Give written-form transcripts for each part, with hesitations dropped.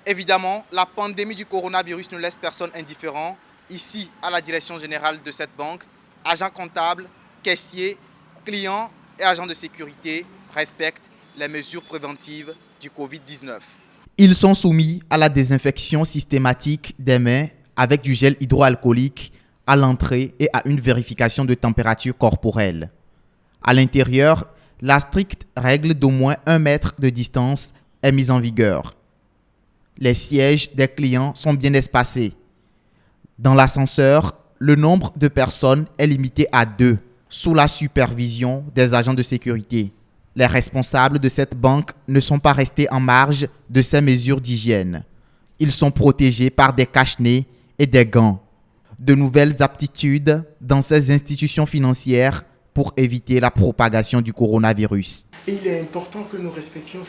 Évidemment, la pandémie du coronavirus ne laisse personne indifférent. Ici, à la direction générale de cette banque, agents comptables, caissiers, clients et agents de sécurité respectent les mesures préventives du Covid-19. Ils sont soumis à la désinfection systématique des mains avec du gel hydroalcoolique à l'entrée et à une vérification de température corporelle. À l'intérieur, la stricte règle d'au moins 1 mètre de distance est mise en vigueur. Les sièges des clients sont bien espacés. Dans l'ascenseur, le nombre de personnes est limité à 2, sous la supervision des agents de sécurité. Les responsables de cette banque ne sont pas restés en marge de ces mesures d'hygiène. Ils sont protégés par des cache-nez et des gants. De nouvelles aptitudes dans ces institutions financières pour éviter la propagation du coronavirus. Il est important que nous respections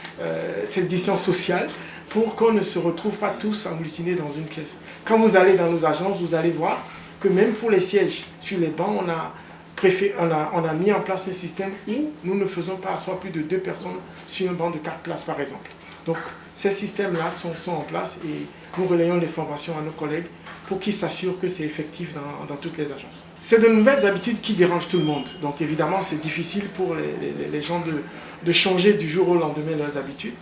cette distance sociale pour qu'on ne se retrouve pas tous agglutinés dans une pièce. Quand vous allez dans nos agences, vous allez voir que même pour les sièges sur les bancs, on a mis en place un système où nous ne faisons pas asseoir plus de 2 personnes sur un banc de 4 places par exemple. Donc ces systèmes-là sont en place et nous relayons les formations à nos collègues pour qu'ils s'assurent que c'est effectif dans toutes les agences. C'est de nouvelles habitudes qui dérangent tout le monde. Donc évidemment, c'est difficile pour les gens de changer du jour au lendemain leurs habitudes.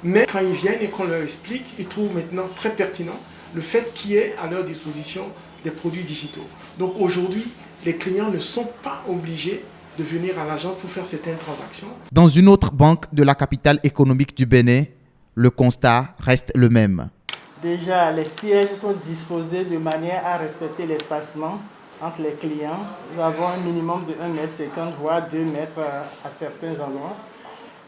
Mais quand ils viennent et qu'on leur explique, ils trouvent maintenant très pertinent le fait qu'il y ait à leur disposition des produits digitaux. Donc aujourd'hui, les clients ne sont pas obligés de venir à l'agence pour faire certaines transactions. Dans une autre banque de la capitale économique du Bénin, le constat reste le même. Déjà, les sièges sont disposés de manière à respecter l'espacement entre les clients. Nous avons un minimum de 1,50 m, voire 2 mètres à certains endroits.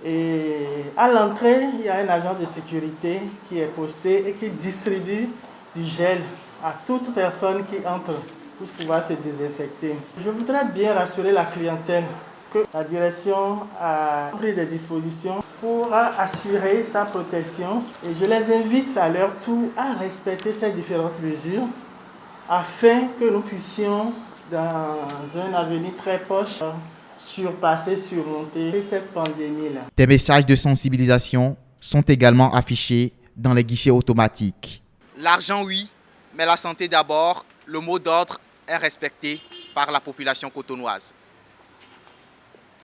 Et à l'entrée, il y a un agent de sécurité qui est posté et qui distribue du gel à toute personne qui entre pour pouvoir se désinfecter. Je voudrais bien rassurer la clientèle que la direction a pris des dispositions pour assurer sa protection. Et je les invite à leur tour à respecter ces différentes mesures afin que nous puissions, dans un avenir très proche, surmonter cette pandémie-là. Des messages de sensibilisation sont également affichés dans les guichets automatiques. L'argent, oui, mais la santé d'abord. Le mot d'ordre est respecté par la population cotonoise.